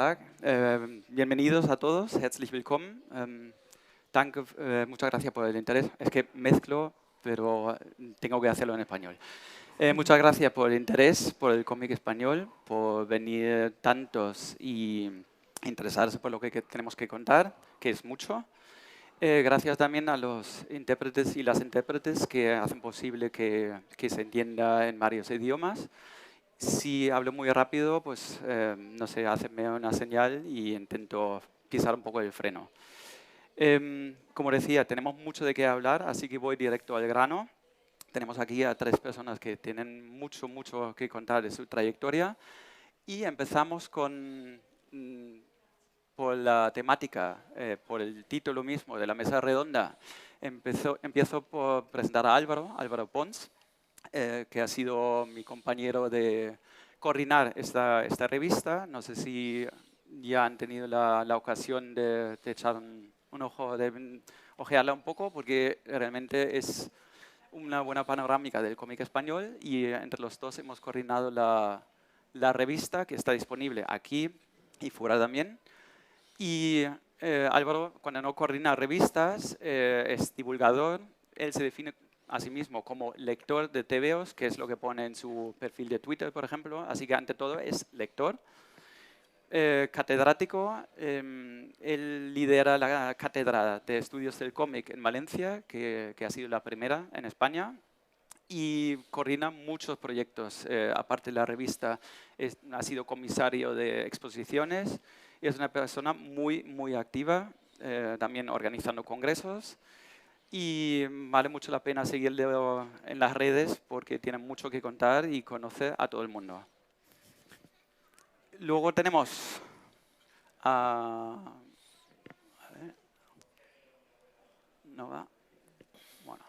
Tag. Bienvenidos a todos, herzlich willkommen. Danke, muchas gracias por el interés. Es que mezclo, pero tengo que hacerlo en español. Muchas gracias por el interés, por el cómic español, por venir tantos y interesarse por lo que tenemos que contar, que es mucho. Gracias también a los intérpretes y las intérpretes que hacen posible que se entienda en varios idiomas. Si hablo muy rápido, pues no sé, hacedme una señal y intento pisar un poco el freno. Como decía, tenemos mucho de qué hablar, así que voy directo al grano. Tenemos aquí a tres personas que tienen mucho que contar de su trayectoria. Y empezamos por la temática, por el título mismo de la mesa redonda. Empiezo por presentar a Álvaro Pons, que ha sido mi compañero de coordinar esta revista. No sé si ya han tenido la ocasión de echar un ojo, de ojearla un poco, porque realmente es una buena panorámica del cómic español y entre los dos hemos coordinado la revista que está disponible aquí y fuera también. Y Álvaro, cuando no coordina revistas, es divulgador. Él se define a sí mismo como lector de TVOs, que es lo que pone en su perfil de Twitter, por ejemplo. Así que, ante todo, es lector. Catedrático, él lidera la Cátedra de Estudios del Cómic en Valencia, que ha sido la primera en España, y coordina muchos proyectos. Aparte de la revista, ha sido comisario de exposiciones y es una persona muy activa, también organizando congresos. Y vale mucho la pena seguirle en las redes porque tiene mucho que contar y conoce a todo el mundo. Luego tenemos a ver, no va. Bueno,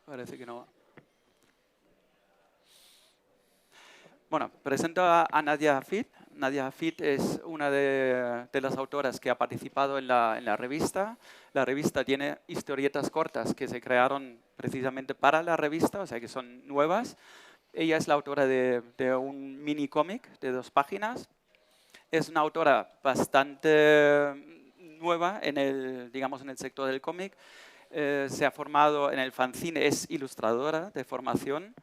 parece que no va. Bueno, presento a Nadia Hafid. Nadia Hafid es una de las autoras que ha participado en la revista. La revista tiene historietas cortas que se crearon precisamente para la revista, o sea que son nuevas. Ella es la autora de un mini cómic de 2 páginas. Es una autora bastante nueva en el sector del cómic. Se ha formado en el fanzine, es ilustradora de formación.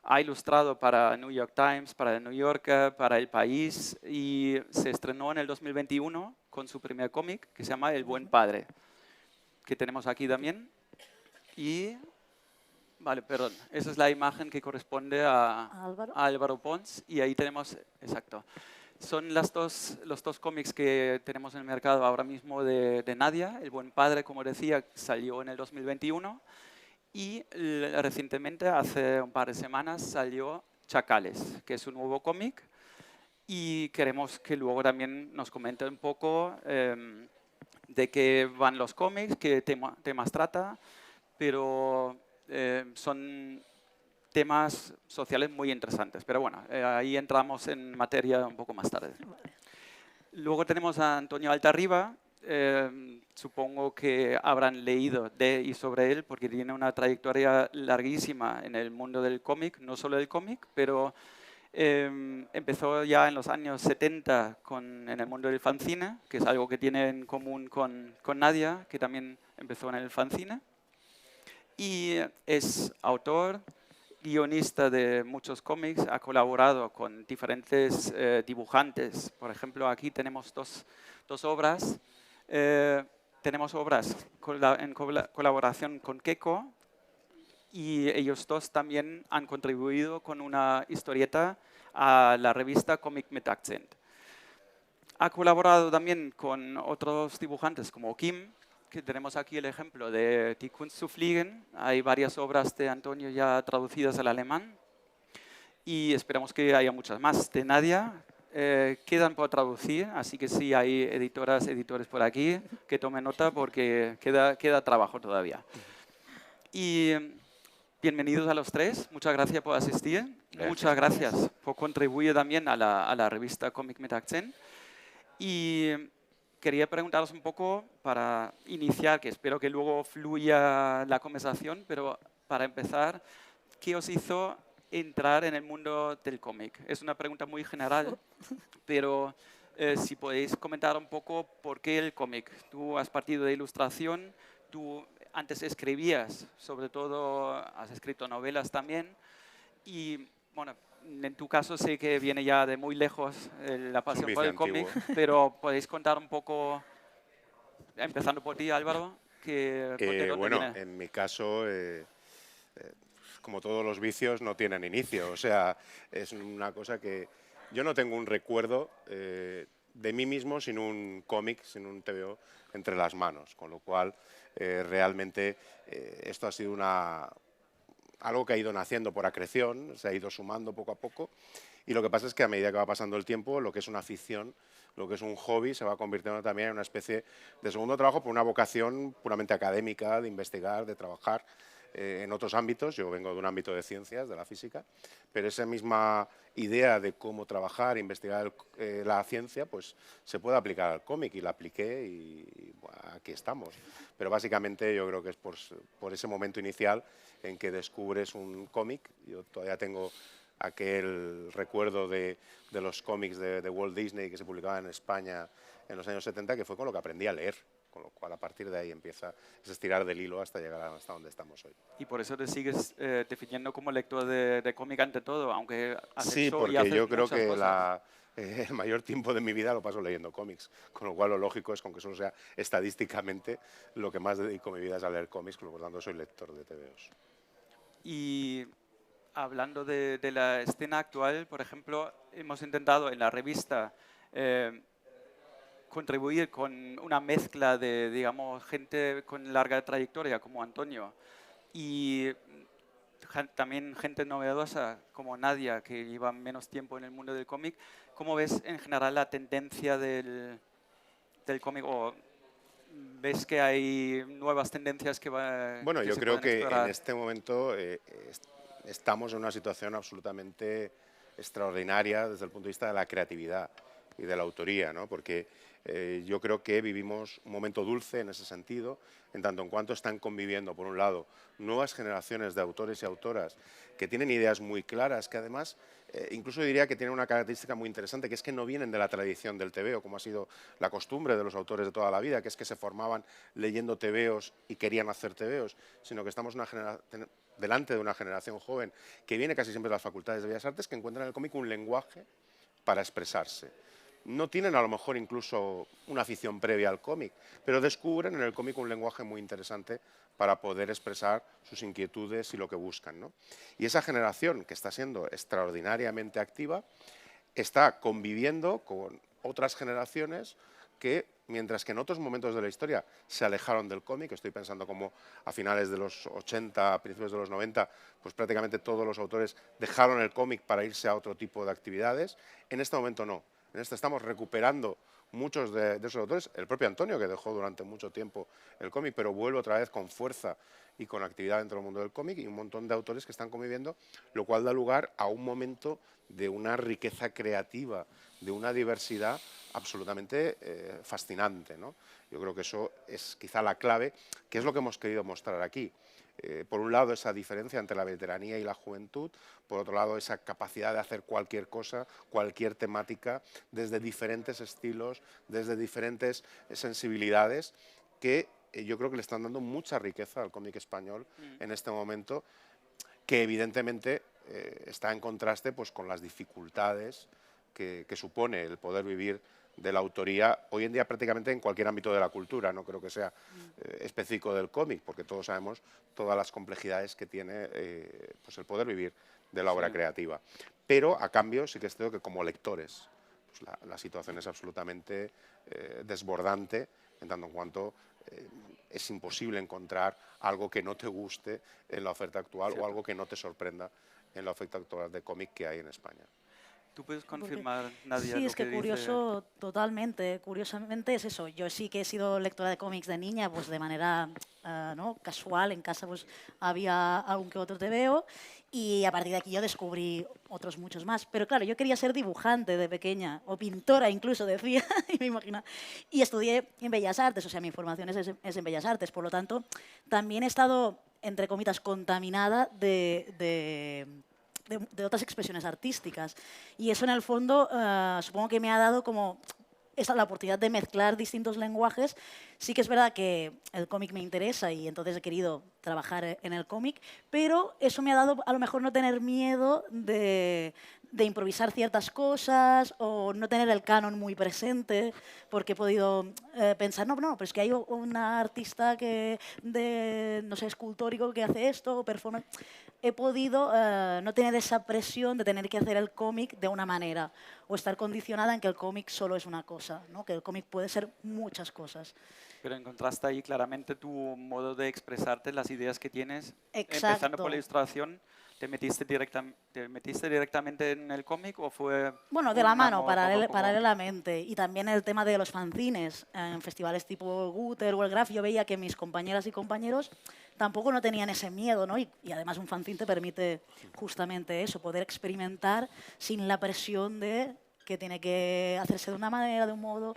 Ha ilustrado para New York Times, para el New Yorker, para El País y se estrenó en el 2021 con su primer cómic que se llama El Buen Padre, que tenemos aquí también. Y, vale, perdón, esa es la imagen que corresponde a Álvaro Pons y ahí tenemos, exacto. Son los dos cómics que tenemos en el mercado ahora mismo de Nadia. El Buen Padre, como decía, salió en el 2021. Y recientemente, hace un par de semanas, salió Chacales, que es un nuevo cómic. Y queremos que luego también nos comente un poco de qué van los cómics, qué temas trata, pero son temas sociales muy interesantes. Pero bueno, ahí entramos en materia un poco más tarde. Luego tenemos a Antonio Altarriba. Supongo que habrán leído de y sobre él porque tiene una trayectoria larguísima en el mundo del cómic, no solo del cómic, pero empezó ya en los años 70 en el mundo del fanzine, que es algo que tiene en común con Nadia, que también empezó en el fanzine. Y es autor, guionista de muchos cómics, ha colaborado con diferentes dibujantes. Por ejemplo, aquí tenemos dos obras. Tenemos obras en colaboración con Keiko y ellos dos también han contribuido con una historieta a la revista Comic mit Akzent. Ha colaborado también con otros dibujantes como Kim, que tenemos aquí el ejemplo de Die Kunst zu fliegen. Hay varias obras de Antonio ya traducidas al alemán y esperamos que haya muchas más. De Nadia quedan por traducir, así que sí hay editores por aquí que tomen nota porque queda trabajo todavía. Y bienvenidos a los tres, muchas gracias por asistir. Muchas gracias por contribuir también a la revista Comic mit Akzent. Y quería preguntaros un poco para iniciar, que espero que luego fluya la conversación, pero para empezar, ¿qué os hizo entrar en el mundo del cómic? Es una pregunta muy general, pero si podéis comentar un poco por qué el cómic. Tú has partido de ilustración, tú antes escribías, sobre todo has escrito novelas también, y bueno, en tu caso sé que viene ya de muy lejos la Es un pasión por vicio el cómic, antiguo. pero podéis contar un poco, empezando por ti, Álvaro, de dónde Bueno, viene. en mi caso, como todos los vicios, no tienen inicio. O sea, es una cosa que yo no tengo un recuerdo de mí mismo sin un cómic, sin un TVO entre las manos. Con lo cual, realmente esto ha sido algo que ha ido naciendo por acreción, se ha ido sumando poco a poco. Y lo que pasa es que a medida que va pasando el tiempo, lo que es una afición, lo que es un hobby, se va convirtiendo también en una especie de segundo trabajo por una vocación puramente académica, de investigar, de trabajar en otros ámbitos. Yo vengo de un ámbito de ciencias, de la física, pero esa misma idea de cómo trabajar, investigar la ciencia, pues se puede aplicar al cómic y la apliqué y bueno, aquí estamos. Pero básicamente yo creo que es por ese momento inicial en que descubres un cómic. Yo todavía tengo aquel recuerdo de los cómics de Walt Disney que se publicaban en España en los años 70, que fue con lo que aprendí a leer, con lo cual a partir de ahí empieza ese estirar del hilo hasta llegar hasta donde estamos hoy. Y por eso te sigues definiendo como lector de cómic ante todo, aunque has Sí, hecho y porque haces yo creo muchas que cosas. el mayor tiempo de mi vida lo paso leyendo cómics, con lo cual lo lógico es, aunque solo sea estadísticamente, lo que más dedico mi vida es a leer cómics, por lo tanto soy lector de TVOs. Y hablando de la escena actual, por ejemplo, hemos intentado en la revista eh, contribuir con una mezcla de, digamos, gente con larga trayectoria como Antonio y también gente novedosa como Nadia, que lleva menos tiempo en el mundo del cómic. ¿Cómo ves en general la tendencia del cómic? ¿O ves que hay nuevas tendencias Bueno, que yo se creo pueden que en explorar? este momento estamos en una situación absolutamente extraordinaria desde el punto de vista de la creatividad y de la autoría, ¿no? Porque yo creo que vivimos un momento dulce en ese sentido, en tanto en cuanto están conviviendo, por un lado, nuevas generaciones de autores y autoras que tienen ideas muy claras, que además incluso diría que tienen una característica muy interesante, que es que no vienen de la tradición del tebeo, como ha sido la costumbre de los autores de toda la vida, que es que se formaban leyendo tebeos y querían hacer tebeos, sino que estamos delante de una generación joven que viene casi siempre de las facultades de Bellas Artes, que encuentra en el cómic un lenguaje para expresarse. No tienen a lo mejor incluso una afición previa al cómic, pero descubren en el cómic un lenguaje muy interesante para poder expresar sus inquietudes y lo que buscan, ¿no? Y esa generación, que está siendo extraordinariamente activa, está conviviendo con otras generaciones que, mientras que en otros momentos de la historia se alejaron del cómic, estoy pensando como a finales de los 80, a principios de los 90, pues prácticamente todos los autores dejaron el cómic para irse a otro tipo de actividades, en este momento no. En este estamos recuperando muchos de esos autores, el propio Antonio, que dejó durante mucho tiempo el cómic, pero vuelve otra vez con fuerza y con actividad dentro del mundo del cómic, y un montón de autores que están conviviendo, lo cual da lugar a un momento de una riqueza creativa, de una diversidad absolutamente fascinante, ¿no? Yo creo que eso es quizá la clave, que es lo que hemos querido mostrar aquí. Por un lado, esa diferencia entre la veteranía y la juventud, por otro lado, esa capacidad de hacer cualquier cosa, cualquier temática, desde diferentes estilos, desde diferentes sensibilidades, que yo creo que le están dando mucha riqueza al cómic español en este momento, que evidentemente está en contraste pues, con las dificultades que supone el poder vivir de la autoría hoy en día prácticamente en cualquier ámbito de la cultura. No creo que sea específico del cómic, porque todos sabemos todas las complejidades que tiene pues el poder vivir de la Sí. obra creativa. Pero a cambio sí que es cierto que como lectores pues la situación es absolutamente desbordante, en tanto en cuanto es imposible encontrar algo que no te guste en la oferta actual o Cierto. algo que no te sorprenda en la oferta actual de cómic que hay en España. ¿Tú puedes Porque confirmar, Nadia, sí, lo es que que dice? curioso, totalmente. Curiosamente es eso. Yo sí que he sido lectora de cómics de niña, pues de manera ¿no? casual. En casa pues había algún que otro TVO y a partir de aquí yo descubrí otros muchos más. Pero claro, yo quería ser dibujante de pequeña, o pintora incluso decía, y me imagino. Y estudié en Bellas Artes, o sea, mi formación es en Bellas Artes. Por lo tanto, también he estado, entre comillas, contaminada de otras expresiones artísticas. Y eso en el fondo supongo que me ha dado como la oportunidad de mezclar distintos lenguajes. Sí que es verdad que el cómic me interesa y entonces he querido trabajar en el cómic, pero eso me ha dado a lo mejor no tener miedo de improvisar ciertas cosas o no tener el canon muy presente, porque he podido pensar, no, pero es que hay una artista no sé, escultórico que hace esto, o performance. He podido no tener esa presión de tener que hacer el cómic de una manera o estar condicionada en que el cómic solo es una cosa, ¿no? Que el cómic puede ser muchas cosas. Pero encontraste ahí claramente tu modo de expresarte, las ideas que tienes. Exacto. Empezando por la ilustración, ¿te metiste directamente en el cómic o fue...? Bueno, de la mano, poco a poco? paralelamente. Y también el tema de los fanzines. En festivales tipo Guter o el Graf, yo veía que mis compañeras y compañeros tampoco no tenían ese miedo, ¿no? Y además un fanzine te permite justamente eso, poder experimentar sin la presión de que tiene que hacerse de una manera, de un modo.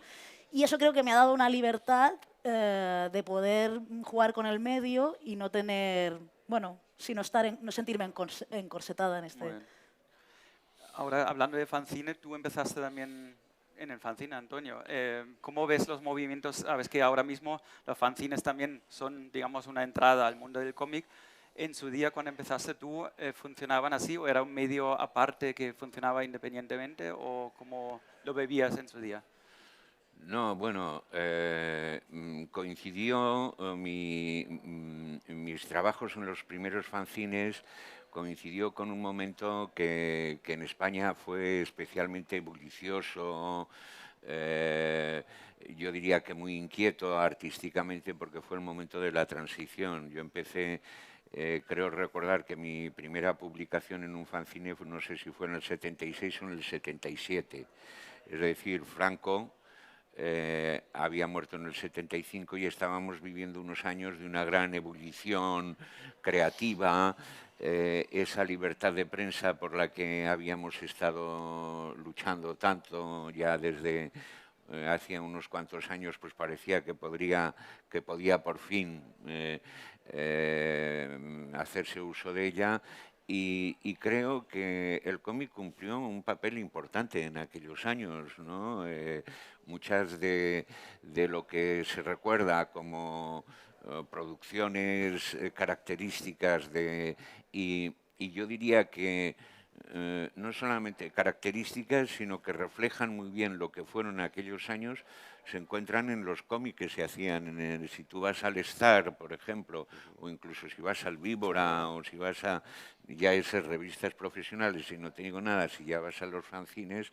Y eso creo que me ha dado una libertad de poder jugar con el medio y no tener, bueno, sino no sentirme encorsetada en Muy este. bien. Ahora, hablando de fanzine, tú empezaste también en el fanzine, Antonio. ¿Cómo ves los movimientos? Sabes que ahora mismo los fanzines también son, digamos, una entrada al mundo del cómic. ¿En su día, cuando empezaste tú, funcionaban así o era un medio aparte que funcionaba independientemente o cómo lo bebías en su día? No, bueno, coincidió mis trabajos en los primeros fanzines coincidió con un momento que en España fue especialmente bullicioso, yo diría que muy inquieto artísticamente porque fue el momento de la transición. Yo empecé, creo recordar que mi primera publicación en un fanzine, no sé si fue en el 76 o en el 77, es decir, Franco había muerto en el 75 y estábamos viviendo unos años de una gran ebullición creativa, esa libertad de prensa por la que habíamos estado luchando tanto ya desde hacía unos cuantos años, pues parecía que podía por fin hacerse uso de ella. Y creo que el cómic cumplió un papel importante en aquellos años, ¿no? Muchas de lo que se recuerda como producciones características y yo diría que no solamente características, sino que reflejan muy bien lo que fueron aquellos años, se encuentran en los cómics que se hacían. Si tú vas al Star, por ejemplo, o incluso si vas al Víbora, o si vas a ya esas revistas profesionales, y no te digo nada, si ya vas a los fanzines,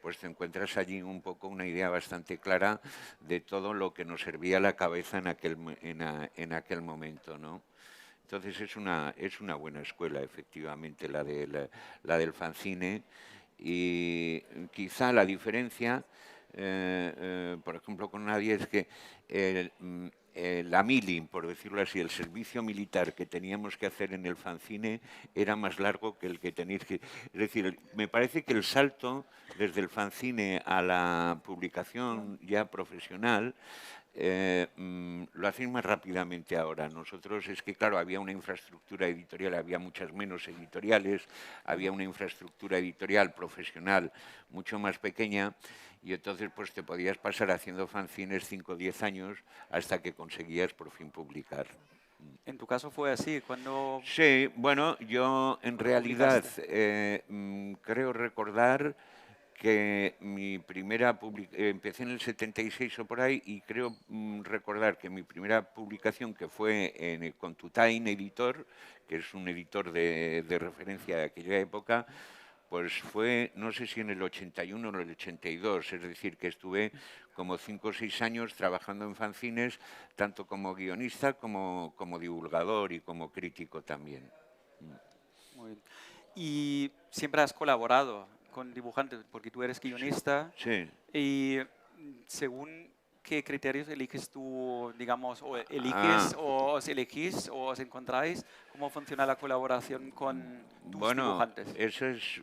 pues te encuentras allí un poco una idea bastante clara de todo lo que nos servía la cabeza en aquel momento, ¿no? Entonces es una buena escuela, efectivamente, la del fanzine. Y quizá la diferencia, por ejemplo, con Nadia es que la mili, por decirlo así, el servicio militar que teníamos que hacer en el fanzine era más largo que el que tenéis que... Es decir, me parece que el salto desde el fanzine a la publicación ya profesional lo hacéis más rápidamente ahora. Nosotros es que, claro, había una infraestructura editorial, había muchas menos editoriales, había una infraestructura editorial profesional mucho más pequeña y entonces pues te podías pasar haciendo fanzines 5 o 10 años hasta que conseguías por fin publicar. ¿En tu caso fue así? Cuando Sí, bueno, yo en realidad creo recordar que mi primera empecé en el 76 o por ahí y creo recordar que mi primera publicación que fue con Tutain Editor, que es un editor de referencia de aquella época, pues fue, no sé si en el 81 o en el 82, es decir, que estuve como 5 o 6 años trabajando en fanzines, tanto como guionista como divulgador y como crítico también. Muy bien. Y siempre has colaborado con dibujantes, porque tú eres guionista. Sí. Y según qué criterios eliges tú, digamos, o eliges o os elegís o os encontráis, ¿cómo funciona la colaboración con tus dibujantes? Eso es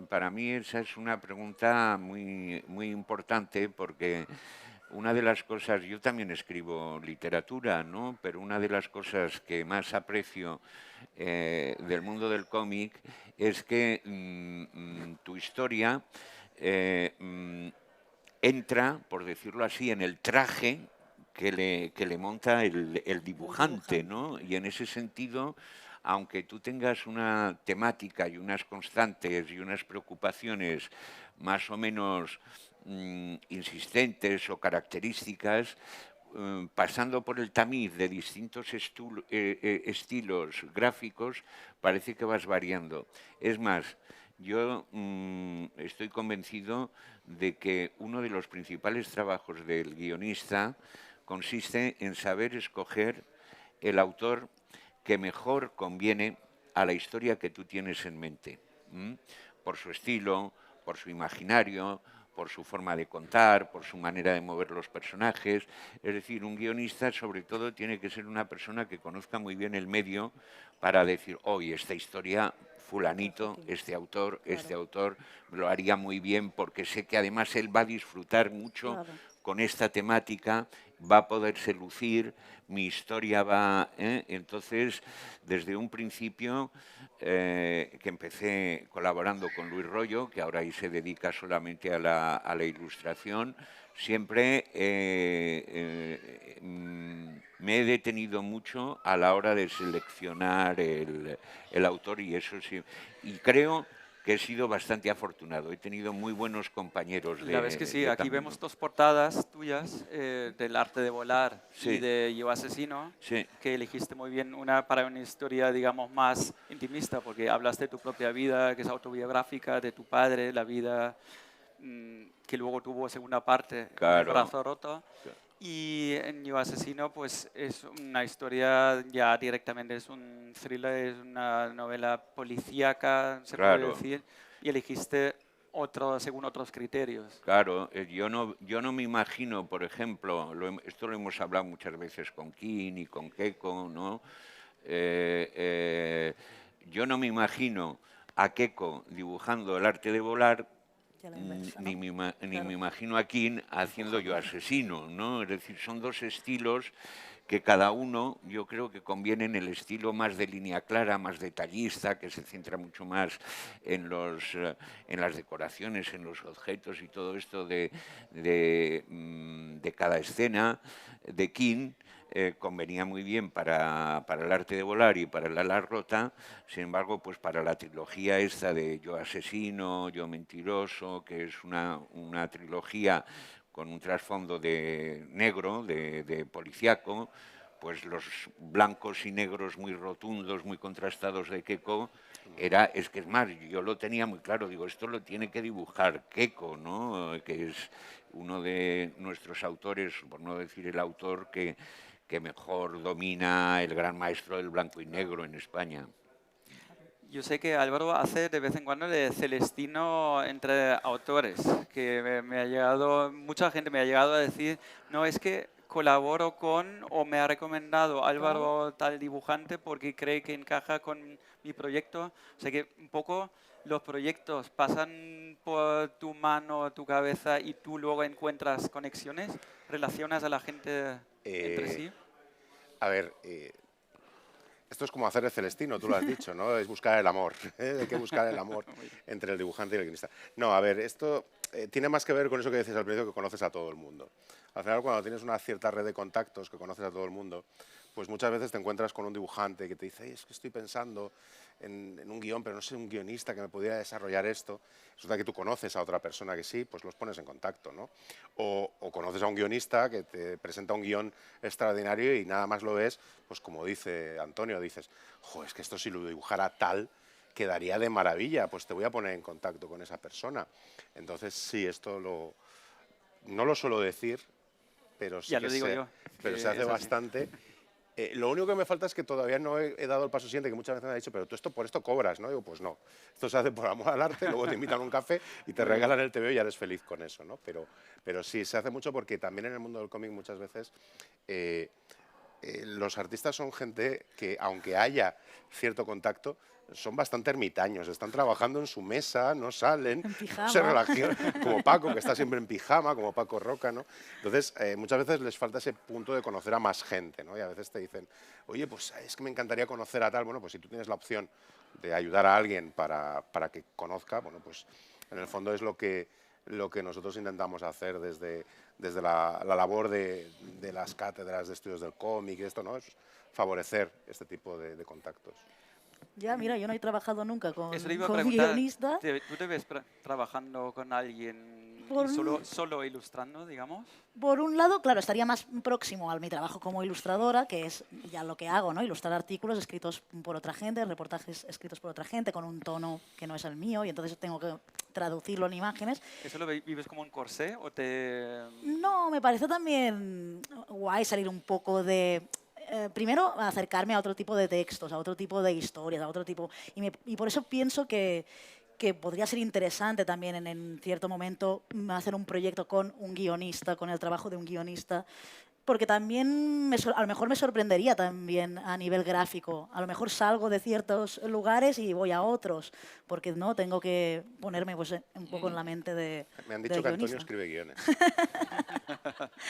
para mí esa es una pregunta muy, muy importante porque una de las cosas, yo también escribo literatura, ¿no? Pero una de las cosas que más aprecio del mundo del cómic es que tu historia entra, por decirlo así, en el traje que le monta el dibujante, ¿no? Y en ese sentido, aunque tú tengas una temática y unas constantes y unas preocupaciones más o menos insistentes o características, pasando por el tamiz de distintos estilos gráficos, parece que vas variando. Es más, yo estoy convencido de que uno de los principales trabajos del guionista consiste en saber escoger el autor que mejor conviene a la historia que tú tienes en mente, por su estilo, por su imaginario, por su forma de contar, por su manera de mover los personajes. Es decir, un guionista sobre todo tiene que ser una persona que conozca muy bien el medio para decir, hoy esta historia, fulanito, este autor lo haría muy bien porque sé que además él va a disfrutar mucho con esta temática, va a poderse lucir, mi historia va... Entonces, desde un principio que empecé colaborando con Luis Rollo, que ahora ahí se dedica solamente a la ilustración, siempre me he detenido mucho a la hora de seleccionar el autor y eso sí. Y creo que he sido bastante afortunado. He tenido muy buenos compañeros La verdad es que sí, de aquí camino. vemos dos portadas tuyas del arte de volar Sí. y de Yo Asesino, Sí. que elegiste muy bien una para una historia, digamos, más intimista, porque hablas de tu propia vida, que es autobiográfica, de tu padre, la vida que luego tuvo segunda parte con el Claro. brazo roto. Claro. Y en Yo Asesino, pues es una historia ya directamente, es un thriller, es una novela policíaca, se puede Claro. decir, y elegiste otro, según otros criterios. Claro, yo no me imagino, por ejemplo, esto lo hemos hablado muchas veces con King y con Keiko, ¿no? Yo no me imagino a Keiko dibujando el arte de volar, ni me imagino a King haciendo Yo Asesino, ¿no? Es decir, son dos estilos que cada uno yo creo que conviene en el estilo más de línea clara, más detallista, que se centra mucho más en las decoraciones, en los objetos y todo esto de cada escena. De King convenía muy bien para el arte de volar y para el ala rota, sin embargo, pues para la trilogía esta de Yo Asesino, Yo Mentiroso, que es una trilogía con un trasfondo de negro, de policíaco, pues los blancos y negros muy rotundos, muy contrastados de Keiko, es que es más, yo lo tenía muy claro, digo, esto lo tiene que dibujar Keiko, ¿no? Que es uno de nuestros autores, por no decir el autor que mejor domina el gran maestro del blanco y negro en España. Yo sé que Álvaro hace de vez en cuando de Celestino entre autores, que me ha llegado, mucha gente me ha llegado a decir, no, es que colaboro con o me ha recomendado Álvaro tal dibujante porque cree que encaja con mi proyecto. O sea que un poco los proyectos pasan por tu mano, tu cabeza y tú luego encuentras conexiones, relacionas a la gente entre sí. A ver, esto es como hacer el Celestino, tú lo has dicho, ¿no? Es buscar el amor, ¿eh? Hay que buscar el amor entre el dibujante y el guionista. No, a ver, esto tiene más que ver con eso que dices al principio, que conoces a todo el mundo. Al final, cuando tienes una cierta red de contactos, que conoces a todo el mundo, pues muchas veces te encuentras con un dibujante que te dice, es que estoy pensando en un guión, pero no sé un guionista que me pudiera desarrollar esto. Resulta que tú conoces a otra persona que sí, pues los pones en contacto, ¿no? O conoces a un guionista que te presenta un guión extraordinario y nada más lo ves, pues como dice Antonio, dices, jo, es que esto si lo dibujara tal, quedaría de maravilla, pues te voy a poner en contacto con esa persona. Entonces, sí, esto no lo suelo decir, pero sí Ya que lo digo yo, pero que se hace es así. bastante. Lo único que me falta es que todavía no he dado el paso siguiente, que muchas veces me han dicho, pero tú por esto cobras, ¿no? Digo, pues no, esto se hace por amor al arte, luego te invitan a un café y te regalan el TVO y ya eres feliz con eso, ¿no? Pero sí, se hace mucho porque también en el mundo del cómic muchas veces los artistas son gente que, aunque haya cierto contacto, son bastante ermitaños, están trabajando en su mesa, no salen, En pijama. no se relacionan, como Paco, que está siempre en pijama, como Paco Roca, ¿no? Entonces, muchas veces les falta ese punto de conocer a más gente, ¿no? Y a veces te dicen, oye, pues es que me encantaría conocer a tal. Bueno, pues si tú tienes la opción de ayudar a alguien para que conozca, bueno, pues en el fondo es lo que nosotros intentamos hacer desde la labor de las cátedras de estudios del cómic y esto, ¿no? Es favorecer este tipo de contactos. Ya, mira, yo no he trabajado nunca Eso le iba a con preguntar. guionista. ¿Tú te ves trabajando con alguien Por y un- solo ilustrando, digamos? Por un lado, claro, estaría más próximo a mi trabajo como ilustradora, que es ya lo que hago, ¿no? Ilustrar artículos escritos por otra gente, reportajes escritos por otra gente, con un tono que no es el mío, y entonces tengo que traducirlo en imágenes. ¿Eso lo vives como un corsé o te...? No, me parece también guay salir un poco de... primero, acercarme a otro tipo de textos, a otro tipo de historias, a otro tipo... Y por eso pienso que podría ser interesante también en cierto momento hacer un proyecto con un guionista, con el trabajo de un guionista, porque también a lo mejor me sorprendería también a nivel gráfico. A lo mejor salgo de ciertos lugares y voy a otros, porque no tengo que ponerme pues, un poco en la mente Me han del dicho que Antonio guionista. escribe guiones.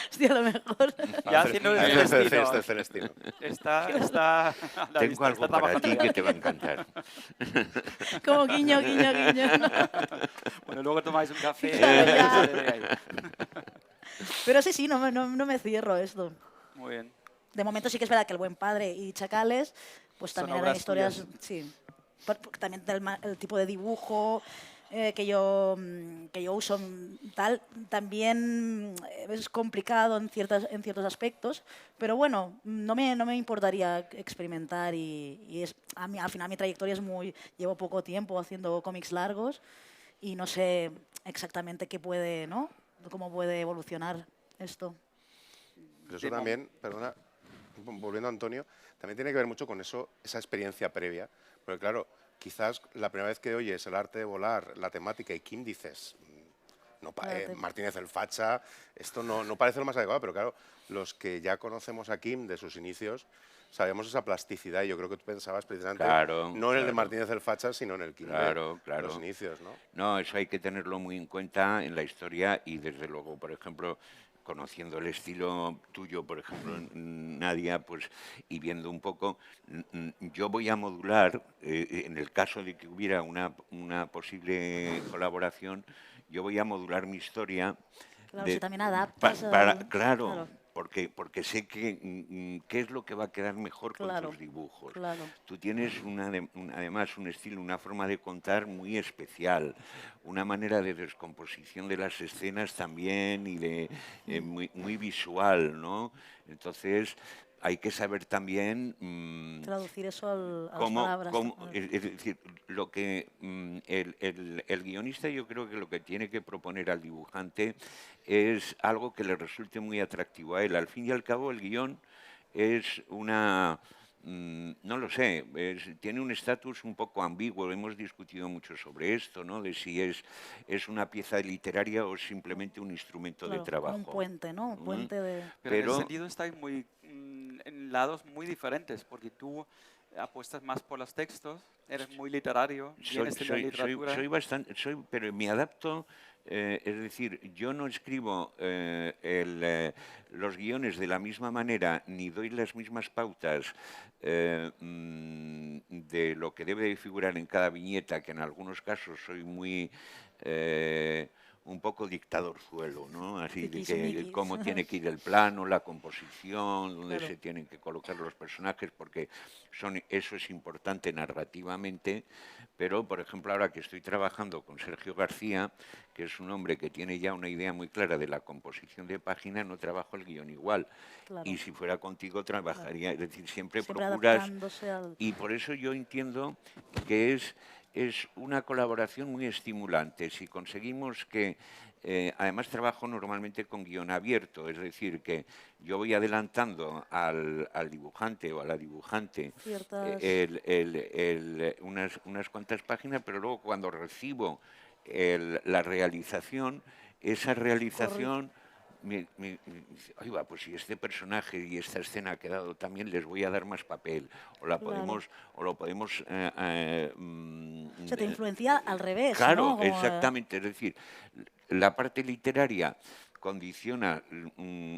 Hostia, a lo mejor. Ya haciendo el Hace Celestino. este Celestino. Está a la Tengo vista, algo está para trabajando ti ya. que te va a encantar. Como guiño, guiño, guiño. ¿no? Bueno, luego tomáis un café. Claro, ya. y se ve ahí. Pero sí, no me cierro esto. Muy bien. De momento sí que es verdad que El buen padre y Chacales, pues Son también eran obras historias, tuyas. sí, también el tipo de dibujo que yo uso tal, también es complicado en ciertos aspectos, pero bueno, no me importaría experimentar y al final mi trayectoria es llevo poco tiempo haciendo cómics largos y no sé exactamente qué puede, ¿no? Cómo puede evolucionar esto. Pero eso también, perdona, volviendo a Antonio, también tiene que ver mucho con esa experiencia previa. Porque claro, quizás la primera vez que oyes el arte de volar, la temática y Kim dices, no, Martínez el Facha, esto no parece lo más adecuado, pero claro, los que ya conocemos a Kim de sus inicios, sabemos esa plasticidad y yo creo que tú pensabas precisamente Claro, no en el de claro. Martínez el Facha, sino en el Kim Claro, de los claro. inicios, ¿no? No, eso hay que tenerlo muy en cuenta en la historia y desde luego, por ejemplo, conociendo el estilo tuyo, por ejemplo, Nadia, pues y viendo un poco, yo voy a modular, en el caso de que hubiera una posible colaboración, yo voy a modular mi historia. Claro, si también adaptas Claro, porque sé que qué es lo que va a quedar mejor con Claro, tus dibujos. claro. Tú tienes además un estilo, una forma de contar muy especial, una manera de descomposición de las escenas también y muy visual, ¿no? Entonces hay que saber también Traducir eso a las palabras. es decir, lo que el guionista yo creo que lo que tiene que proponer al dibujante es algo que le resulte muy atractivo a él. Al fin y al cabo, el guión es no lo sé, tiene un estatus un poco ambiguo. Hemos discutido mucho sobre esto, ¿no? De si es una pieza literaria o simplemente un instrumento de Claro, trabajo. como un puente, ¿no? Un puente de... Pero en ese sentido estáis muy en lados muy diferentes, porque tú apuestas más por los textos, eres muy literario, vienes de la literatura. Pero me adapto, es decir, yo no escribo los guiones de la misma manera, ni doy las mismas pautas de lo que debe de figurar en cada viñeta, que en algunos casos soy muy... un poco dictadorzuelo, ¿no? Así de que Tiquismiquis. cómo tiene que ir el plano, la composición, dónde Claro. se tienen que colocar los personajes, porque eso es importante narrativamente, pero, por ejemplo, ahora que estoy trabajando con Sergio García, que es un hombre que tiene ya una idea muy clara de la composición de página, no trabajo el guión igual. Claro. Y si fuera contigo trabajaría, es decir, siempre procuras... adaptándose al... Y por eso yo entiendo que es una colaboración muy estimulante. Si conseguimos que, además trabajo normalmente con guión abierto, es decir, que yo voy adelantando al dibujante o a la dibujante Ciertas... unas cuantas páginas, pero luego cuando recibo la realización, esa realización oiga, pues si este personaje y esta escena ha quedado también, les voy a dar más papel, o lo podemos Se te influencia al revés, claro, ¿no? Como, exactamente, es decir, la parte literaria condiciona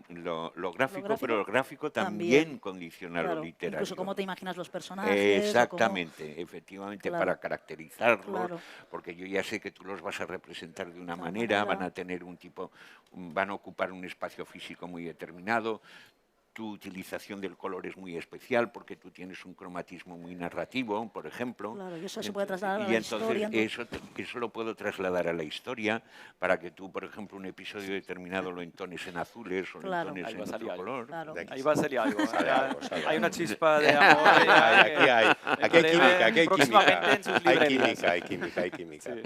lo gráfico, pero el gráfico también condiciona lo claro, literario. incluso cómo te imaginas los personajes. Exactamente, efectivamente, Claro, para caracterizarlos, claro. porque yo ya sé que tú los vas a representar de una De una manera, van manera. a tener van a ocupar un espacio físico muy determinado. Tu utilización del color es muy especial porque tú tienes un cromatismo muy narrativo, por ejemplo. Claro, y eso se puede trasladar a Y la entonces historia. eso lo puedo trasladar a la historia para que tú, por ejemplo, un episodio determinado lo entones en azules o lo Claro. entones Ahí va a en salir otro algo. color. Claro. Ahí va a salir algo. Sale algo, sale Hay una algo. chispa de amor. Aquí hay química, aquí hay próximamente química. en sus Hay librerías. química, hay química, hay química. Sí.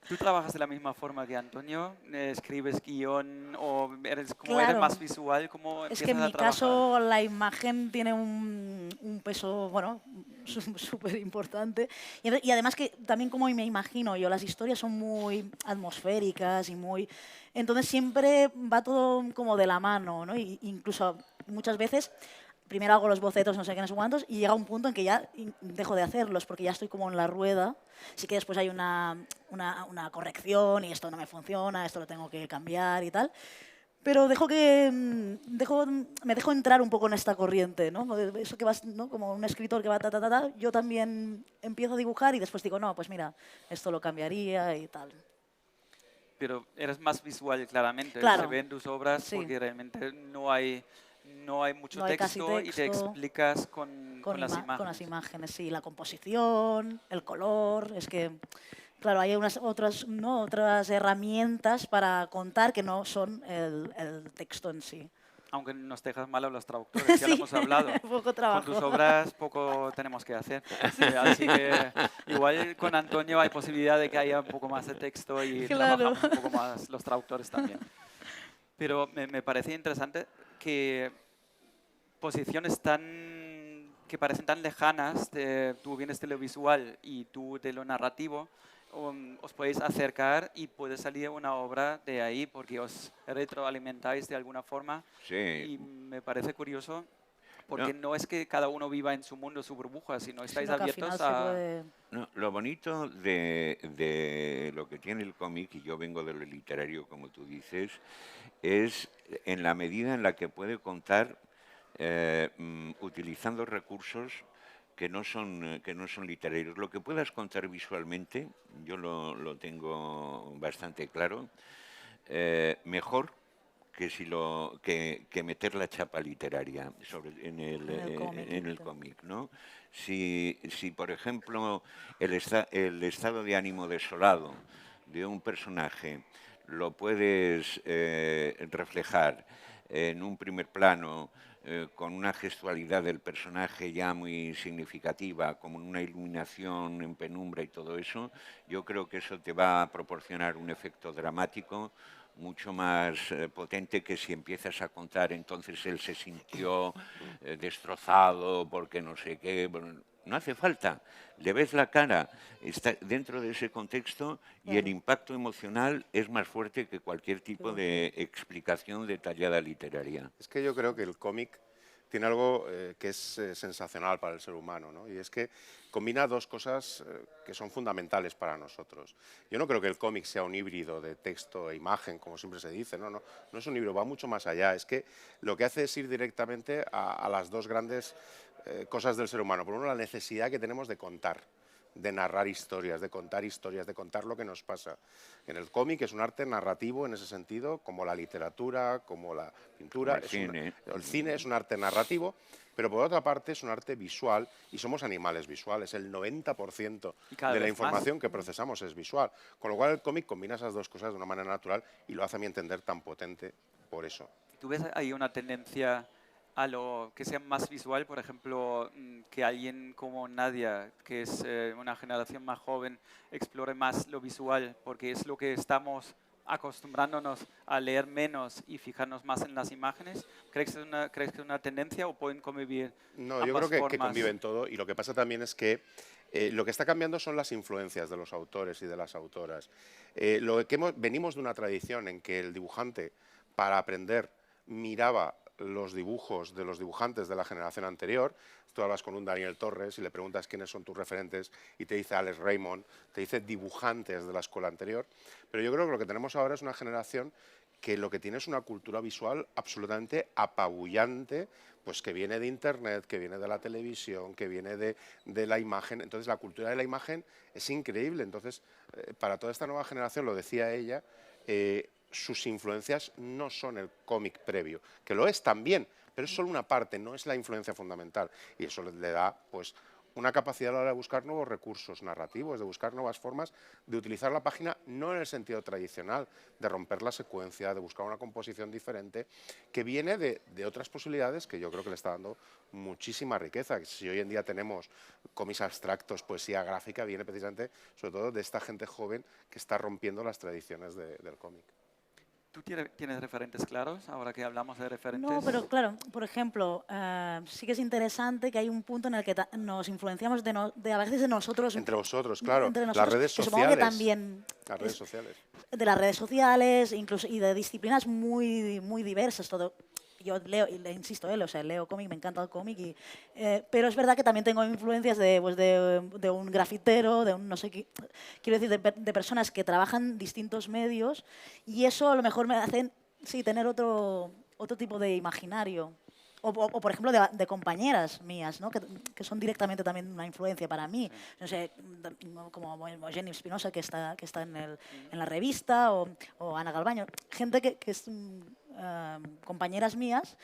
¿Tú trabajas de la misma forma que Antonio? ¿Escribes guión o eres Claro. más visual? ¿Cómo Es que en empiezas a mi trabajar? caso la imagen tiene un peso, bueno, súper importante. Y además que también como me imagino yo, las historias son muy atmosféricas y muy... Entonces siempre va todo como de la mano, ¿no? Y incluso muchas veces primero hago los bocetos, no sé qué, no sé cuántos, y llega un punto en que ya dejo de hacerlos porque ya estoy como en la rueda. Sí que después hay una corrección y esto no me funciona, esto lo tengo que cambiar y tal. Pero me dejo entrar un poco en esta corriente, ¿no? Eso que vas, ¿no? Como un escritor que va yo también empiezo a dibujar y después digo, no, pues mira, esto lo cambiaría y tal. Pero eres más visual, claramente. Claro. Se ve en tus obras Sí. porque realmente no hay mucho No hay casi texto y te texto. explicas con las imágenes. Con las imágenes, sí, la composición, el color, es que, claro, hay otras herramientas para contar que no son el texto en sí. Aunque nos dejas mal a los traductores, ya lo Sí, hemos hablado. poco trabajo. Con tus obras poco tenemos que hacer. Así que igual con Antonio hay posibilidad de que haya un poco más de texto y Claro. trabajamos un poco más los traductores también. Pero me parece interesante que posiciones que parecen tan lejanas, tú vienes de lo visual y tú de lo narrativo, os podéis acercar y puede salir una obra de ahí porque os retroalimentáis de alguna forma. Sí. Y me parece curioso porque no es que cada uno viva en su mundo, su burbuja, sino estáis Sino que al abiertos final a... se puede... No, lo bonito de lo que tiene el cómic, y yo vengo de lo literario, como tú dices, es en la medida en la que puede contar utilizando recursos que no son literarios. Lo que puedas contar visualmente, yo lo tengo bastante claro, mejor que que meter la chapa literaria en el cómic, ¿no? Si por ejemplo el estado de ánimo desolado de un personaje lo puedes reflejar en un primer plano con una gestualidad del personaje ya muy significativa, como una iluminación en penumbra y todo eso, yo creo que eso te va a proporcionar un efecto dramático mucho más potente que si empiezas a contar entonces él se sintió destrozado porque no sé qué. Bueno, no hace falta, le ves la cara, está dentro de ese contexto y el impacto emocional es más fuerte que cualquier tipo de explicación detallada literaria. Es que yo creo que el cómic tiene algo que es sensacional para el ser humano, ¿no? Y es que combina dos cosas que son fundamentales para nosotros. Yo no creo que el cómic sea un híbrido de texto e imagen, como siempre se dice, no es un híbrido, va mucho más allá. Es que lo que hace es ir directamente a las dos grandes cosas del ser humano. Por uno, la necesidad que tenemos de contar, de narrar historias, de contar lo que nos pasa. En el cómic es un arte narrativo en ese sentido, como la literatura, como la pintura. El cine. El cine es un arte narrativo, pero por otra parte es un arte visual y somos animales visuales. El 90% de la información que procesamos es visual. Con lo cual el cómic combina esas dos cosas de una manera natural y lo hace a mi entender tan potente por eso. ¿Tú ves ahí una tendencia a lo que sea más visual, por ejemplo, que alguien como Nadia, que es una generación más joven, explore más lo visual, porque es lo que estamos acostumbrándonos a leer menos y fijarnos más en las imágenes? ¿Crees que es una tendencia o pueden convivir No, yo ambas creo que formas? conviven todo y lo que pasa también es que lo que está cambiando son las influencias de los autores y de las autoras. Venimos de una tradición en que el dibujante para aprender miraba los dibujos de los dibujantes de la generación anterior. Tú hablas con un Daniel Torres y le preguntas quiénes son tus referentes y te dice Alex Raymond, te dice dibujantes de la escuela anterior. Pero yo creo que lo que tenemos ahora es una generación que lo que tiene es una cultura visual absolutamente apabullante, pues que viene de Internet, que viene de la televisión, que viene de la imagen. Entonces la cultura de la imagen es increíble. Entonces, para toda esta nueva generación, lo decía ella, sus influencias no son el cómic previo, que lo es también, pero es solo una parte, no es la influencia fundamental. Y eso le da, pues, una capacidad a la hora de buscar nuevos recursos narrativos, de buscar nuevas formas de utilizar la página, no en el sentido tradicional, de romper la secuencia, de buscar una composición diferente, que viene de otras posibilidades que yo creo que le está dando muchísima riqueza. Si hoy en día tenemos cómics abstractos, poesía gráfica, viene precisamente, sobre todo, de esta gente joven que está rompiendo las tradiciones del cómic. ¿Tú tienes referentes claros ahora que hablamos de referentes? No, pero claro, por ejemplo, sí que es interesante que hay un punto en el que nos influenciamos a veces de nosotros. Entre vosotros, claro. Entre nosotros, las redes que supongo que sociales. también Las redes sociales. de las redes sociales, incluso y de disciplinas muy diversas. Todo. Yo leo, y le insisto, o sea, leo cómic, me encanta el cómic, pero es verdad que también tengo influencias de un grafitero, de un no sé qué, quiero decir, de personas que trabajan distintos medios, y eso a lo mejor me hacen, sí, tener otro tipo de imaginario. O, por ejemplo, de compañeras mías, ¿no? que son directamente también una influencia para mí. Sí. No sé, como Jenny Espinosa, que está en la revista, o Ana Galbaño. Gente que es compañeras mías,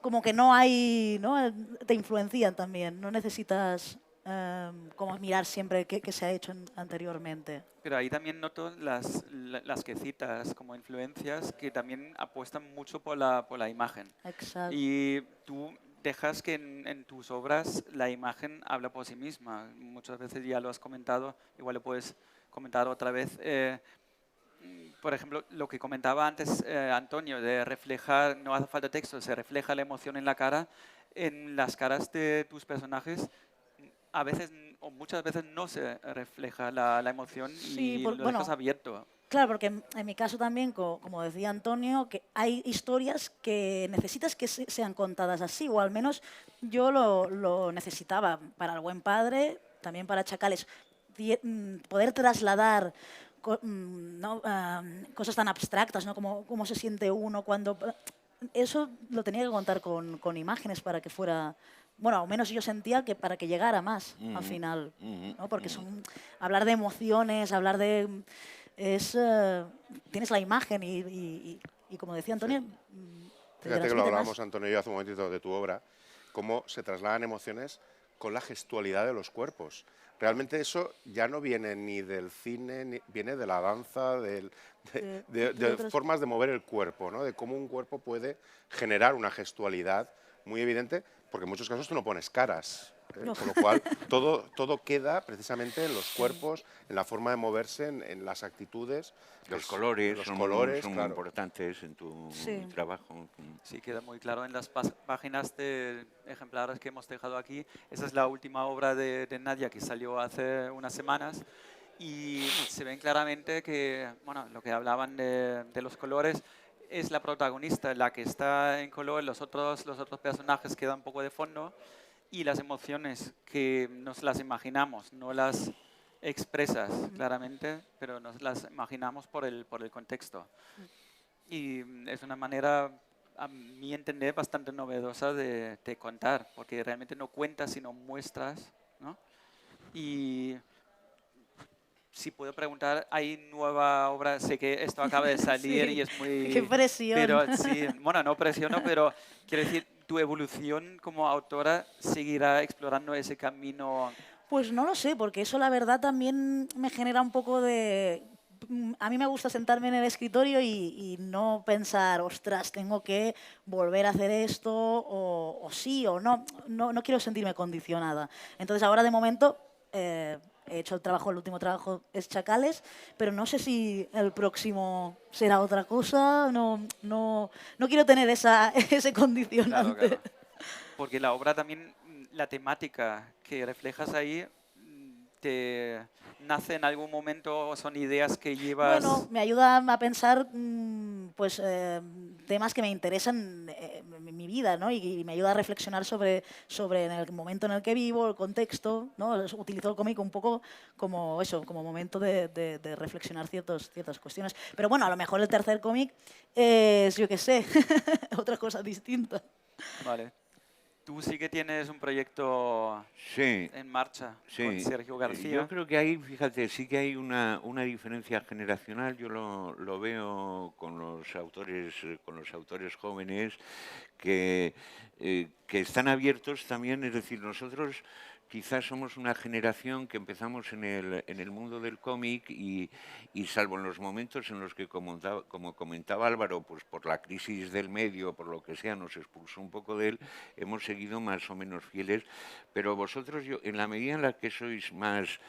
como que no hay, ¿no? Te influencian también. No necesitas como mirar siempre qué se ha hecho anteriormente. Pero ahí también noto las que citas como influencias que también apuestan mucho por la imagen. Exacto. Y tú dejas que en tus obras la imagen habla por sí misma. Muchas veces ya lo has comentado, igual lo puedes comentar otra vez. Por ejemplo, lo que comentaba antes Antonio, de reflejar, no hace falta texto, se refleja la emoción en la cara. En las caras de tus personajes a veces o muchas veces no se refleja la emoción, sí, y lo dejas abierto. Claro, porque en mi caso también, como decía Antonio, que hay historias que necesitas que sean contadas así, o al menos yo lo necesitaba para El buen padre, también para Chacales, poder trasladar ¿no? Cosas tan abstractas, ¿no? Como cómo se siente uno cuando... Eso lo tenía que contar con imágenes para que fuera... Bueno, al menos yo sentía que para que llegara más al final, ¿no? Porque hablar de emociones, hablar de... tienes la imagen y como decía Antonio... Sí. Fíjate que lo hablábamos, Antonio y yo, hace un momentito de tu obra, cómo se trasladan emociones con la gestualidad de los cuerpos. Realmente eso ya no viene ni del cine, viene de la danza, de formas de mover el cuerpo, ¿no? De cómo un cuerpo puede generar una gestualidad muy evidente, porque en muchos casos tú no pones caras, no. Con lo cual todo queda precisamente en los cuerpos, en la forma de moverse, en las actitudes. Los colores son claro, muy importantes en tu trabajo. Sí, queda muy claro en las páginas de ejemplares que hemos dejado aquí. Esa es la última obra de Nadia que salió hace unas semanas y se ven claramente que, bueno, lo que hablaban de los colores, es la protagonista la que está en color, los otros personajes quedan un poco de fondo y las emociones que nos las imaginamos, no las expresas claramente, pero nos las imaginamos por el contexto. Y es una manera, a mi entender, bastante novedosa de contar, porque realmente no cuentas, sino muestras, ¿no? Y si puedo preguntar, ¿hay nueva obra? Sé que esto acaba de salir y es muy... ¡Qué presión! Pero sí, bueno, no presiono, pero quiero decir, ¿tu evolución como autora seguirá explorando ese camino? Pues no lo sé, porque eso la verdad también me genera un poco de... A mí me gusta sentarme en el escritorio y no pensar, ostras, tengo que volver a hacer esto, o sí o no. No quiero sentirme condicionada. Entonces ahora de momento... he hecho el último trabajo es Chacales, pero no sé si el próximo será otra cosa, no quiero tener ese condicionante. Claro. Porque la obra también, la temática que reflejas ahí, ¿Te nace en algún momento o son ideas que llevas? Bueno, me ayuda a pensar pues, temas que me interesan en mi vida, ¿no? Y me ayuda a reflexionar sobre en el momento en el que vivo, el contexto, ¿no? Utilizo el cómic un poco como eso, como momento de reflexionar ciertas cuestiones. Pero bueno, a lo mejor el tercer cómic es, yo qué sé, otra cosa distinta. Vale. Tú sí que tienes un proyecto Sí, en marcha con sí. Sergio García. Yo creo que ahí, fíjate, sí que hay una diferencia generacional. Yo lo veo con los autores jóvenes que están abiertos también. Es decir, nosotros quizás somos una generación que empezamos en el mundo del cómic y salvo en los momentos en los que, como comentaba Álvaro, pues por la crisis del medio, por lo que sea, nos expulsó un poco de él, hemos seguido más o menos fieles. Pero vosotros, en la medida en la que sois más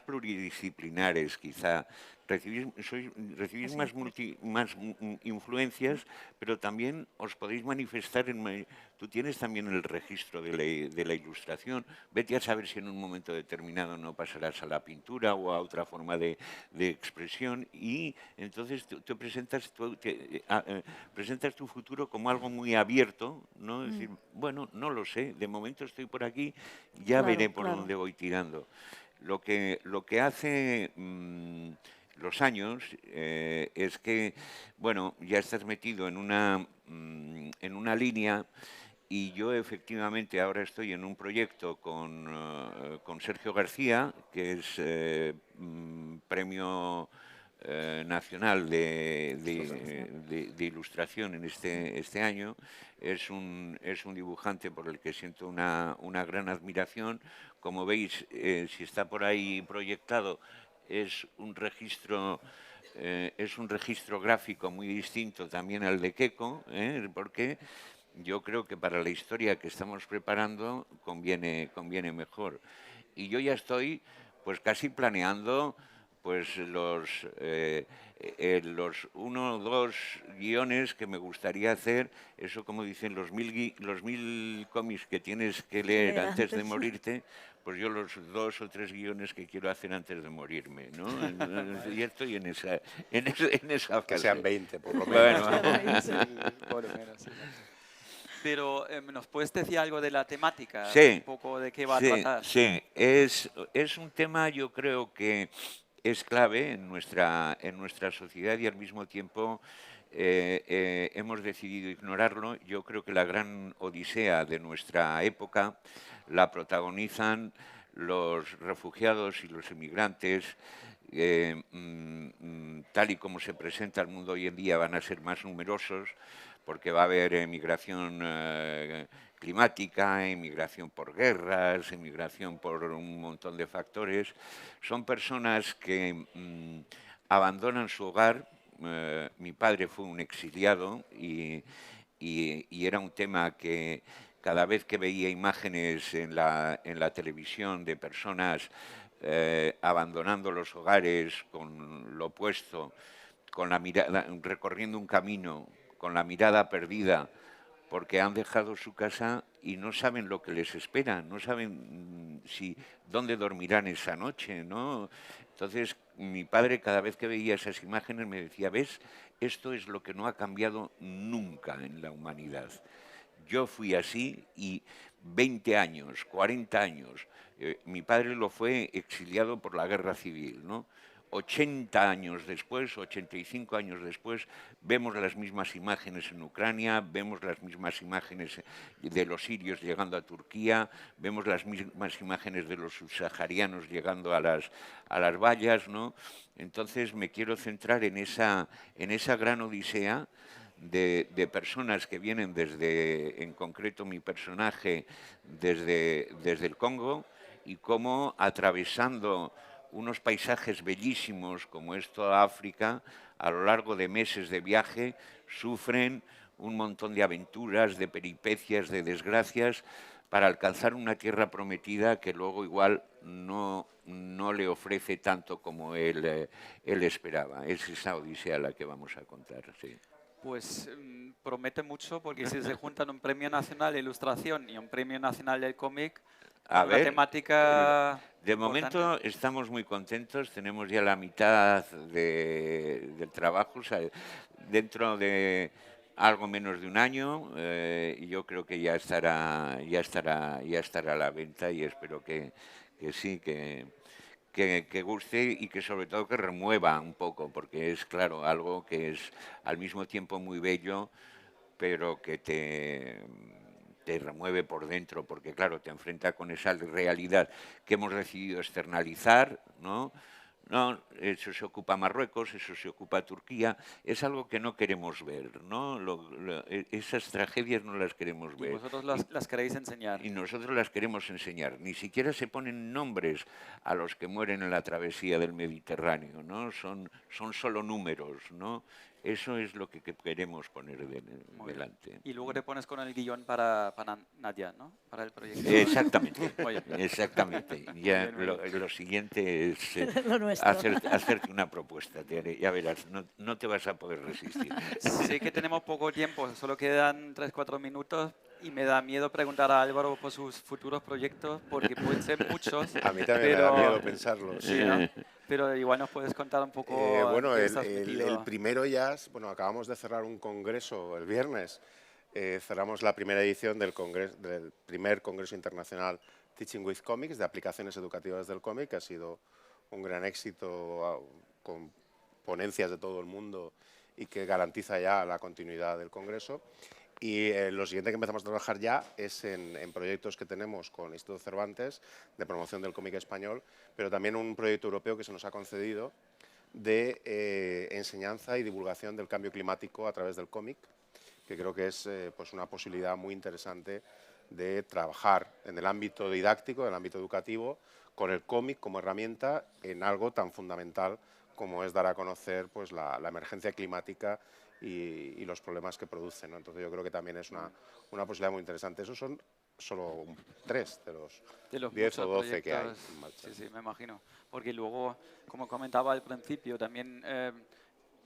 pluridisciplinares, quizá, recibís más influencias, pero también os podéis manifestar tú tienes también el registro de la ilustración. Vete a saber si en un momento determinado no pasarás a la pintura o a otra forma de expresión, y entonces tú presentas tu futuro como algo muy abierto, ¿no? Es decir, bueno, no lo sé, de momento estoy por aquí, ya veré por dónde voy tirando. Lo que hace los años es que, bueno, ya estás metido en una línea, y yo efectivamente ahora estoy en un proyecto con Sergio García, que es premio nacional de ilustración en este año. Es un dibujante por el que siento una gran admiración. Como veis, si está por ahí proyectado, es un registro gráfico muy distinto también al de Queco, porque yo creo que para la historia que estamos preparando conviene mejor. Y yo ya estoy pues casi planeando pues los 1 o 2 guiones que me gustaría hacer. Eso, como dicen, los 1000 cómics que tienes que leer antes de morirte, pues yo los 2 o 3 guiones que quiero hacer antes de morirme, ¿no? Ya estoy en esa fase. Que sean 20, por lo menos. Bueno. Sí, por lo menos, sí. Pero, ¿nos puedes decir algo de la temática? Sí, Un poco de qué va a tratar. sí. Es un tema, yo creo que es clave en nuestra sociedad, y al mismo tiempo hemos decidido ignorarlo. Yo creo que la gran odisea de nuestra época la protagonizan los refugiados y los inmigrantes. Tal y como se presenta el mundo hoy en día, van a ser más numerosos, porque va a haber emigración climática, emigración por guerras, emigración por un montón de factores. Son personas que abandonan su hogar. Mi padre fue un exiliado y era un tema que cada vez que veía imágenes en la televisión de personas abandonando los hogares con lo opuesto, con la mirada, recorriendo un camino, con la mirada perdida, porque han dejado su casa y no saben lo que les espera, no saben dónde dormirán esa noche, ¿no? Entonces, mi padre, cada vez que veía esas imágenes, me decía, ¿ves? Esto es lo que no ha cambiado nunca en la humanidad. Yo fui así y 20 años, 40 años. Mi padre lo fue exiliado por la guerra civil, ¿no? 80 años después, 85 años después, vemos las mismas imágenes en Ucrania, vemos las mismas imágenes de los sirios llegando a Turquía, vemos las mismas imágenes de los subsaharianos llegando a las vallas, ¿no? Entonces me quiero centrar en esa gran odisea de personas que vienen en concreto mi personaje, desde el Congo, y cómo, atravesando unos paisajes bellísimos como es toda África, a lo largo de meses de viaje, sufren un montón de aventuras, de peripecias, de desgracias, para alcanzar una tierra prometida que luego igual no le ofrece tanto como él esperaba. Es esa odisea la que vamos a contar, sí. Pues promete mucho, porque si se juntan un Premio Nacional de Ilustración y un Premio Nacional del Cómic, A una ver, temática de importante. momento estamos muy contentos, tenemos ya la mitad del trabajo, o sea, dentro de algo menos de un año, y yo creo que ya estará a la venta y espero que sí, que guste y que sobre todo que remueva un poco, porque es claro, algo que es al mismo tiempo muy bello, pero que te remueve por dentro, porque claro, te enfrenta con esa realidad que hemos decidido externalizar, ¿no? No, eso se ocupa Marruecos, eso se ocupa Turquía, es algo que no queremos ver, ¿no? Esas tragedias no las queremos Y ver. vosotros las queréis enseñar. Y nosotros las queremos enseñar. Ni siquiera se ponen nombres a los que mueren en la travesía del Mediterráneo, ¿no? Son solo números, ¿no? Eso es lo que queremos poner Muy bien. delante. Y luego te pones con el guión para Nadia, ¿no? Para el proyecto. Exactamente, Muy bien. exactamente. Ya bien, muy bien. lo siguiente es Lo nuestro. hacerte una propuesta, ya verás, no te vas a poder resistir. Sé que tenemos poco tiempo, solo quedan 3-4 minutos y me da miedo preguntar a Álvaro por sus futuros proyectos porque pueden ser muchos, A mí también me da pero miedo pensarlo. sí, ¿no? Pero igual nos puedes contar un poco en Bueno, qué estás el metido. primero ya, bueno, acabamos de cerrar un congreso el viernes. Cerramos la primera edición del primer Congreso Internacional Teaching with Comics, de aplicaciones educativas del cómic, que ha sido un gran éxito con ponencias de todo el mundo y que garantiza ya la continuidad del Congreso. Y lo siguiente que empezamos a trabajar ya es en proyectos que tenemos con Instituto Cervantes de promoción del cómic español, pero también un proyecto europeo que se nos ha concedido de enseñanza y divulgación del cambio climático a través del cómic, que creo que es pues una posibilidad muy interesante de trabajar en el ámbito didáctico, en el ámbito educativo, con el cómic como herramienta en algo tan fundamental como es dar a conocer pues, la emergencia climática y los problemas que produce, ¿no? Entonces yo creo que también es una posibilidad muy interesante. Esos son solo 3 de los 10 o muchos 12 que hay proyectos. en marcha. Sí, sí, me imagino. Porque luego, como comentaba al principio, también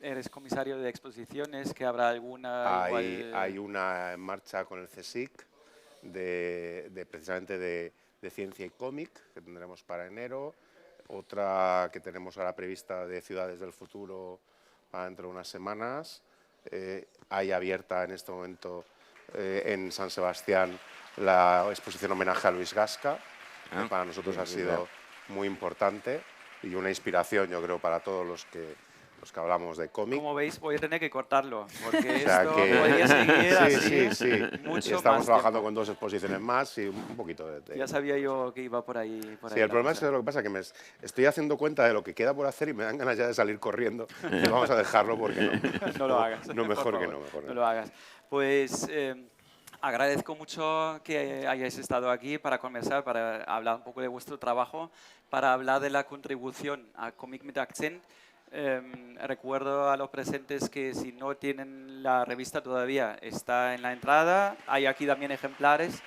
eres comisario de exposiciones, que habrá alguna Hay igual... una en marcha con el CSIC, precisamente de ciencia y cómic, que tendremos para enero. Otra que tenemos ahora prevista de Ciudades del Futuro para dentro de unas semanas. Hay abierta en este momento en San Sebastián la exposición homenaje a Luis Gasca, que para nosotros ha sido muy importante y una inspiración, yo creo, para todos los que hablamos de cómic. Como veis, voy a tener que cortarlo, porque O sea esto que, podría seguir así sí. mucho Y estamos más trabajando tiempo. con 2 exposiciones más y un poquito de... Ya sabía yo que iba por ahí. Sí, el problema es lo que pasa, que me estoy haciendo cuenta de lo que queda por hacer y me dan ganas ya de salir corriendo. Y vamos a dejarlo porque No lo hagas. No, por mejor que favor, no, mejor que no no. lo hagas. Pues agradezco mucho que hayáis estado aquí para conversar, para hablar un poco de vuestro trabajo, para hablar de la contribución a Comic mit Accent. Recuerdo a los presentes que si no tienen la revista todavía, está en la entrada. Hay aquí también ejemplares.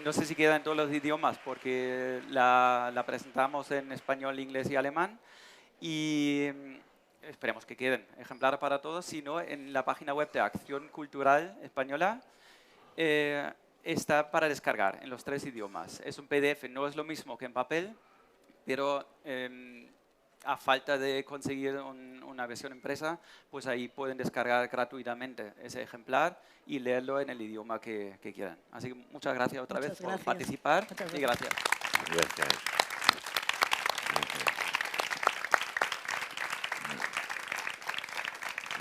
No sé si queda en todos los idiomas porque la presentamos en español, inglés y alemán. Y esperemos que queden ejemplares para todos. Si no, en la página web de Acción Cultural Española está para descargar en los 3 idiomas. Es un PDF, no es lo mismo que en papel, pero a falta de conseguir una versión impresa, pues ahí pueden descargar gratuitamente ese ejemplar y leerlo en el idioma que quieran. Así que muchas gracias otra vez por participar y gracias. Gracias.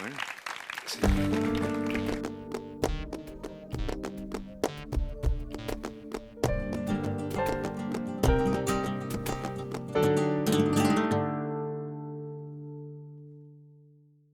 Bueno.